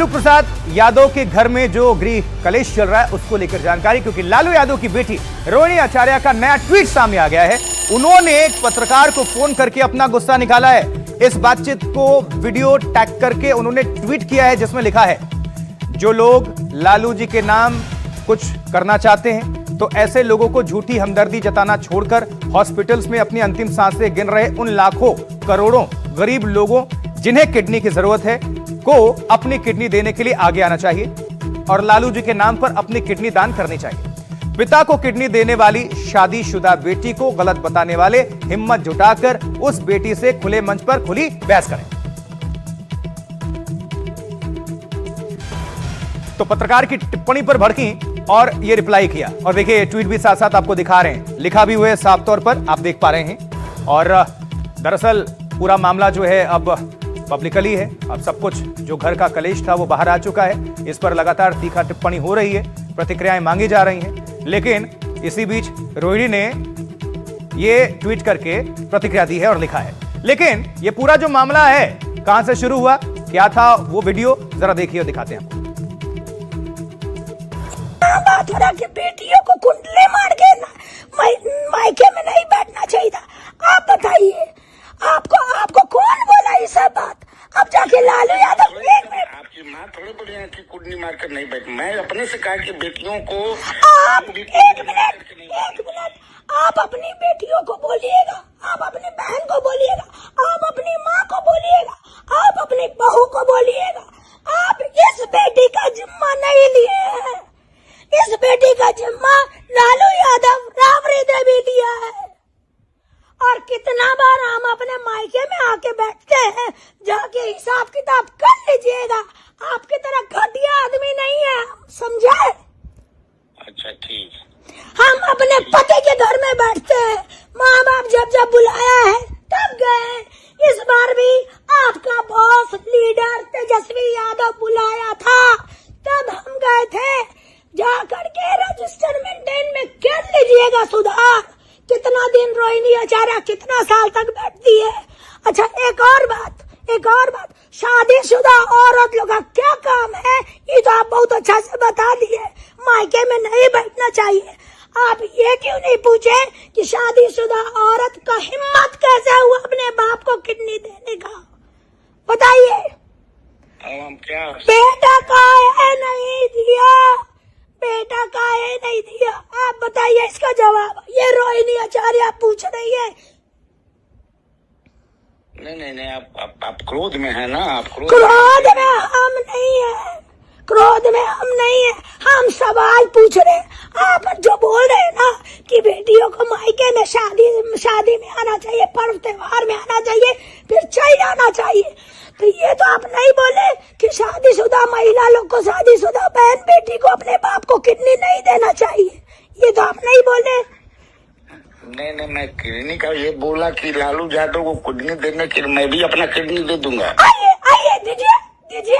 लालू प्रसाद यादव के घर में जो गृह कलेश चल रहा है उसको लेकर जानकारी, क्योंकि लालू यादव की बेटी रोहिणी आचार्य का नया ट्वीट सामने आ गया है। उन्होंने एक पत्रकार को फोन करके अपना गुस्सा निकाला है। इस बातचीत को वीडियो टैग करके उन्होंने ट्वीट किया है, जिसमें लिखा है, जो लोग लालू जी के नाम कुछ करना चाहते हैं तो ऐसे लोगों को झूठी हमदर्दी जताना छोड़कर हॉस्पिटल्स में अपनी अंतिम सांसें गिन रहे उन लाखों करोड़ों गरीब लोगों जिन्हें किडनी की जरूरत है को अपनी किडनी देने के लिए आगे आना चाहिए और लालू जी के नाम पर अपनी किडनी दान करनी चाहिए। पिता को किडनी देने वाली शादीशुदा बेटी को गलत बताने वाले हिम्मत जुटाकर उस बेटी से खुले मंच पर खुली बहस करें। तो पत्रकार की टिप्पणी पर भड़की और ये रिप्लाई किया। और देखिए, ट्वीट भी साथ साथ आपको दिखा रहे हैं, लिखा भी हुआ है साफ तौर पर, आप देख पा रहे हैं। और दरअसल पूरा मामला जो है अब पब्लिकली है। अब सब कुछ जो घर का कलेश था वो बाहर आ चुका है। इस पर लगातार तीखा टिप्पणी हो रही है, प्रतिक्रियाएं मांगी जा रही हैं। लेकिन इसी बीच रोहिणी ने ये ट्वीट करके प्रतिक्रिया दी है और लिखा है। लेकिन ये पूरा जो मामला है कहां से शुरू हुआ, क्या था वो वीडियो जरा देखिए और दिखाते हैं आपको। बात हो रहा कि बेटियों को कुंडले मार के मायके में नहीं बैठना चाहिए था। आप बताइए, आपको कौन बोला ये सब बात? अब जाके लालू यादव आपकी माँ थोड़ी बोली है कि कुंडली मारकर नहीं बैठ। मैं अपने से कहा कि बेटियों को आप एक मिनट आप अपनी बेटियों को बोलिएगा, आप अपनी बहन को बोलिएगा, आप अपनी माँ को बोलिएगा, आप अपनी बहू को बोलिएगा। आप इस बेटी का जिम्मा नहीं लिए हैं। इस बेटी का जिम्मा लालू यादव, राबड़ी देवी लिया है। और कितना बार हम अपने मायके में आके बैठते हैं, जाके हिसाब किताब कर लीजिएगा। आपकी तरह घटिया आदमी नहीं है, समझे? अच्छा ठीक। हम अपने पति के घर में बैठते हैं, माँ बाप जब बुलाया है तब गए। इस बार भी आपका बॉस लीडर तेजस्वी यादव बुलाया था, तब हम गए थे। जा करके रजिस्टर मेंटेन में कर लीजिएगा सुधार। कितना दिन रोहिणी आचार्य कितना साल तक बैठती है? अच्छा, एक और बात, शादीशुदा औरत लोग का क्या काम है ये तो आप बहुत अच्छा से बता दिए। मायके में नहीं बैठना चाहिए। आप ये क्यों नहीं पूछे कि शादीशुदा औरत का हिम्मत कैसे हुआ अपने बाप को किडनी देने का? बताइए। हम क्या बेटा का है नहीं दिया, बेटा का है नहीं दिया, आप बताइए इसका जवाब। ये रोहिणी आचार्य पूछ रही है। नहीं, आप क्रोध में है ना? आप क्रोध में हम नहीं है, क्रोध में हम नहीं है, हम सवाल पूछ रहे। आप जो बोल रहे हैं ना कि बेटियों को मायके में शादी में आना चाहिए, पर्व त्योहार में आना चाहिए, फिर चल जाना चाहिए, तो ये तो आप नहीं बोले कि शादीशुदा महिला लोग को, शादीशुदा बहन बेटी को अपने बाप को किडनी नहीं देना चाहिए। ये तो आप नहीं बोले। नहीं, मैं किडनी का ये बोला कि लालू यादव को किडनी देने के लिए मैं भी अपना किडनी दे दूंगा। आइए दीजिए।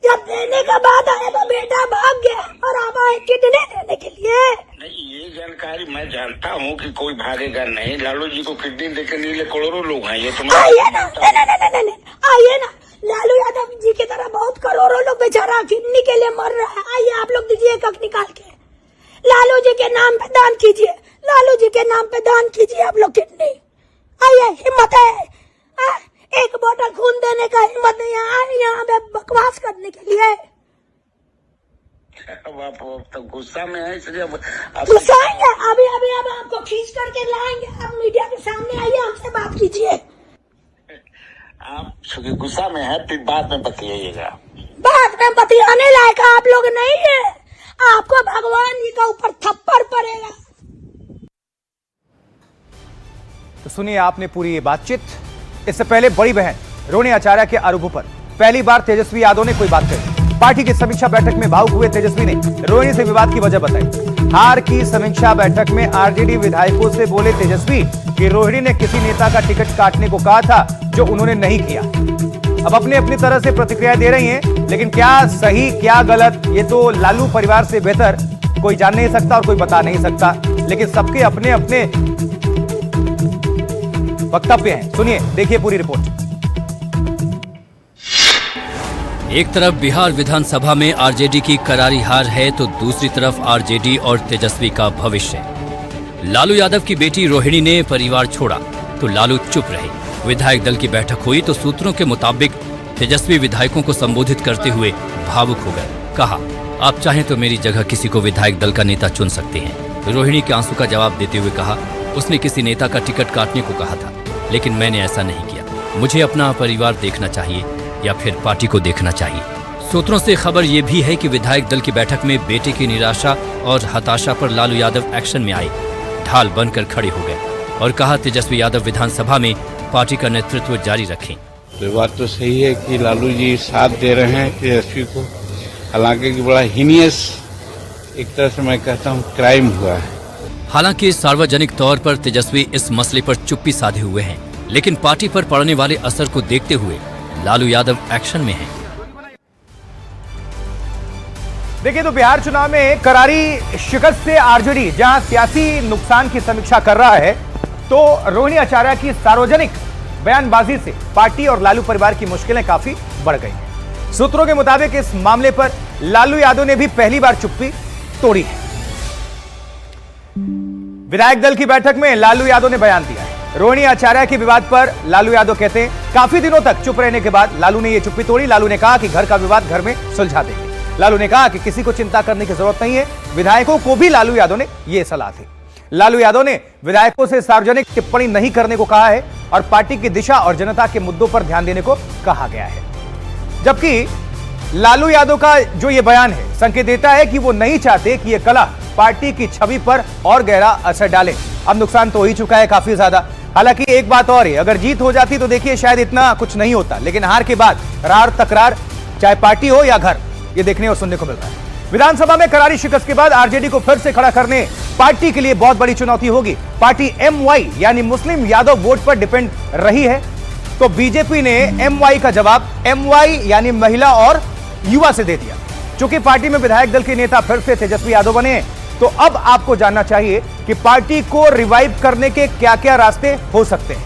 जब देने का बाद आया तो बेटा भाग गया और आप आए किडनी देने के लिए। नहीं, ये जानकारी मैं जानता हूँ कि कोई भागेगा नहीं। लालू जी को किडनी देने के लिए करोड़ों लोग हैं। ये तो आइए ना, नहीं, आइए ना। लालू यादव जी की तरह बहुत करोड़ों लोग बेचारा किडनी के लिए मर रहा है। आइए आप लोग दीजिए कक निकाल के, लालू जी के नाम पे दान कीजिए, लालू जी के नाम पे दान कीजिए आप लोग किडनी। आइए, हिम्मत है। एक बोतल खून देने का हिम्मत नहीं है यहाँ पे बकवास करने के लिए। अब आप तो गुस्सा में है, इसलिए गुस्सा आएंगे। अभी अब आपको खींच करके लाएंगे। आप मीडिया के सामने आइए, हमसे बात कीजिए। आप गुस्सा में है, फिर बाद में बतियाइएगा। बाद में बतियाने लायक आप लोग नहीं है। आपको भगवान जी का ऊपर थप्पड़ पड़ेगा। तो सुनिए आपने पूरी ये बातचीत। इससे पहले बड़ी बहन रोहिणी आचार्य के आरोपों पर पहली बार तेजस्वी यादव ने कोई बात कही। पार्टी की समीक्षा बैठक में भावुक हुए तेजस्वी ने रोहिणी से विवाद की वजह बताई। हार की समीक्षा बैठक में आरजेडी विधायकों से बोले तेजस्वी कि रोहिणी ने किसी नेता का टिकट काटने को कहा था, जो उन्होंने नहीं किया। अब अपनी तरह से प्रतिक्रिया दे रही हैं, लेकिन क्या सही क्या गलत ये तो लालू परिवार से बेहतर कोई जान नहीं सकता और कोई बता नहीं सकता। लेकिन सबके अपने अपने वक्तव्य हैं। सुनिए, देखिए पूरी रिपोर्ट। एक तरफ बिहार विधानसभा में आरजेडी की करारी हार है तो दूसरी तरफ आरजेडी और तेजस्वी का भविष्य। लालू यादव की बेटी रोहिणी ने परिवार छोड़ा तो लालू चुप रहे। विधायक दल की बैठक हुई तो सूत्रों के मुताबिक तेजस्वी विधायकों को संबोधित करते हुए भावुक हो गए। कहा, आप चाहें तो मेरी जगह किसी को विधायक दल का नेता चुन सकते हैं। रोहिणी के आंसू का जवाब देते हुए कहा, उसने किसी नेता का टिकट काटने को कहा था, लेकिन मैंने ऐसा नहीं किया। मुझे अपना परिवार देखना चाहिए या फिर पार्टी को देखना चाहिए। सूत्रों से खबर ये भी है कि विधायक दल की बैठक में बेटे की निराशा और हताशा पर लालू यादव एक्शन में आए, ढाल बनकर खड़े हो गए और कहा, तेजस्वी यादव विधानसभा में पार्टी का नेतृत्व जारी रखें। तो बात तो सही है कि लालू जी साथ दे रहे हैं तेजस्वी को, हालांकि बड़ा हीनियस एक तरह से मैं कहता हूँ क्राइम हुआ है। हालांकि सार्वजनिक तौर पर तेजस्वी इस मसले पर चुप्पी साधे हुए हैं, लेकिन पार्टी पर पड़ने वाले असर को देखते हुए लालू यादव एक्शन में हैं। देखिए, तो बिहार चुनाव में करारी शिकस्त से आरजेडी जहां सियासी नुकसान की समीक्षा कर रहा है, तो रोहिणी आचार्य की सार्वजनिक बयानबाजी से पार्टी और लालू परिवार की मुश्किलें काफी बढ़ गई हैं। सूत्रों के मुताबिक इस मामले पर लालू यादव ने भी पहली बार चुप्पी तोड़ी है। विधायक दल की बैठक में लालू यादव ने बयान दिया है। रोहिणी आचार्य के विवाद पर लालू यादव कहते हैं, काफी दिनों तक चुप रहने के बाद लालू ने यह चुप्पी तोड़ी। लालू ने कहा कि घर का विवाद घर में सुलझा देंगे। लालू ने कहा कि किसी को चिंता करने की जरूरत नहीं है। विधायकों को भी लालू यादव ने यह सलाह दी। लालू यादव ने विधायकों से सार्वजनिक टिप्पणी नहीं करने को कहा है और पार्टी की दिशा और जनता के मुद्दों पर ध्यान देने को कहा गया है। जबकि लालू यादव का जो यह बयान है संकेत देता है कि वो नहीं चाहते कि यह कलह पार्टी की छवि पर और गहरा असर डाले। अब नुकसान तो हो ही चुका है काफी ज्यादा। हालांकि एक बात और है, अगर जीत हो जाती तो देखिए शायद इतना कुछ नहीं होता, लेकिन हार के बाद रार तकरार, चाहे पार्टी हो या घर, ये देखने और सुनने को मिल रहा है। विधानसभा में करारी शिकस्त के बाद आरजेडी को फिर से खड़ा करने पार्टी के लिए बहुत बड़ी चुनौती होगी। पार्टी एमवाई यानी मुस्लिम यादव वोट पर डिपेंड रही है, तो बीजेपी ने एमवाई का जवाब एमवाई यानी महिला और युवा से दे दिया। चूंकि पार्टी में विधायक दल के नेता फिर से तेजस्वी यादव बने हैं, तो अब आपको जानना चाहिए कि पार्टी को रिवाइव करने के क्या क्या रास्ते हो सकते हैं।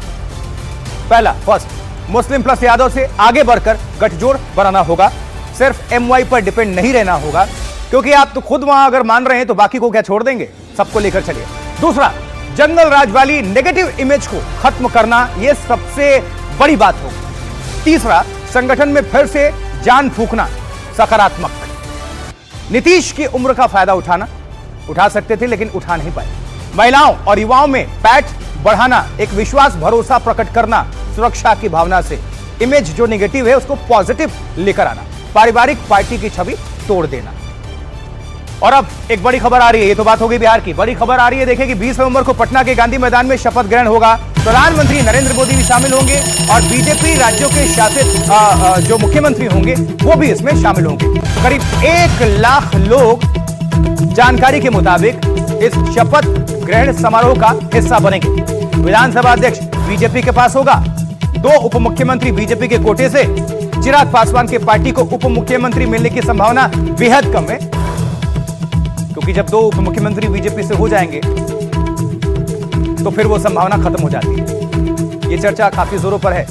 पहला, फर्स्ट, मुस्लिम प्लस यादव से आगे बढ़कर गठजोड़ बनाना होगा। सिर्फ एमवाई पर डिपेंड नहीं रहना होगा, क्योंकि आप तो खुद वहां अगर मान रहे हैं तो बाकी को क्या छोड़ देंगे, सबको लेकर चलिए। दूसरा, जंगल राज वाली नेगेटिव इमेज को खत्म करना, यह सबसे बड़ी बात होगी। तीसरा, संगठन में फिर से जान फूंकना, सकारात्मक। नीतीश की उम्र का फायदा उठा सकते थे लेकिन उठा नहीं पाए। महिलाओं और युवाओं में पैठ बढ़ाना, एक विश्वास भरोसा प्रकट करना, सुरक्षा की भावना से इमेज जो नेगेटिव है उसको पॉजिटिव लेकर आना, पारिवारिक पार्टी की छवि तोड़ देना। और अब एक बड़ी खबर आ रही है, ये तो बात होगी बिहार की। बड़ी खबर आ रही है, देखिए कि 20 नवंबर को पटना के गांधी मैदान में शपथ ग्रहण होगा। प्रधानमंत्री नरेंद्र मोदी भी शामिल होंगे और बीजेपी राज्यों के शासित जो मुख्यमंत्री होंगे वो भी इसमें शामिल होंगे। तो करीब 1 लाख लोग जानकारी के मुताबिक इस शपथ ग्रहण समारोह का हिस्सा बनेंगे। विधानसभा अध्यक्ष बीजेपी के पास होगा। 2 उप मुख्यमंत्री बीजेपी के कोटे से। चिराग पासवान के पार्टी को उप मुख्यमंत्री मिलने की संभावना बेहद कम है, क्योंकि जब 2 उप मुख्यमंत्री बीजेपी से हो जाएंगे तो फिर वो संभावना खत्म हो जाती है। ये चर्चा काफी जोरों पर है।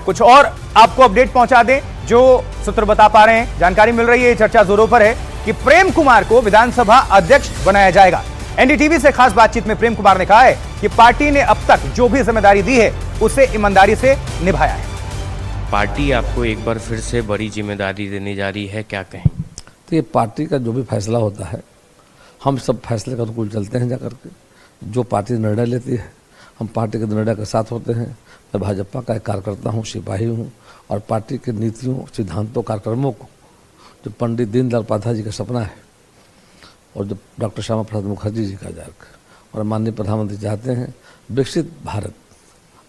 कुछ और आपको अपडेट पहुंचा दें जो सूत्र बता पा रहे हैं, जानकारी मिल रही है, चर्चा जोरों पर है कि प्रेम कुमार को विधानसभा अध्यक्ष बनाया जाएगा। एनडीटीवी से खास बातचीत में प्रेम कुमार ने कहा है कि पार्टी ने अब तक जो भी जिम्मेदारी दी है उसे ईमानदारी से निभाया है। पार्टी आपको एक बार फिर से बड़ी जिम्मेदारी देने जा रही है, क्या कहें? तो ये पार्टी का जो भी फैसला होता है, हम सब फैसले का अनुकूल चलते हैं जाकर के। जो पार्टी निर्णय लेती है हम पार्टी के निर्णय के साथ होते हैं। मैं भाजपा का एक कार्यकर्ता हूँ, सिपाही हूँ, और पार्टी के नीतियों, सिद्धांतों, कार्यक्रमों को जो पंडित दीनदयाल उपाध्याय जी का सपना है और जो डॉक्टर श्यामा प्रसाद मुखर्जी जी का जाग और माननीय प्रधानमंत्री चाहते हैं, विकसित भारत,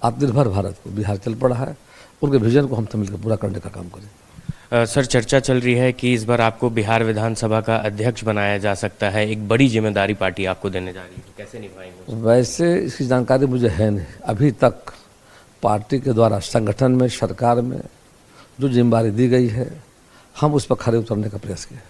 आत्मनिर्भर भारत को बिहार चल पड़ा है, उनके विजन को हम सब मिलकर पूरा करने का काम करें। सर, चर्चा चल रही है कि इस बार आपको बिहार विधानसभा का अध्यक्ष बनाया जा सकता है। एक बड़ी जिम्मेदारी पार्टी आपको देने जा रही है, कैसे निभाएंगे? वैसे इसकी जानकारी मुझे है नहीं। अभी तक पार्टी के द्वारा संगठन में, सरकार में जो जिम्मेदारी दी गई है, हम उस पर खरे उतरने का प्रयास किया है।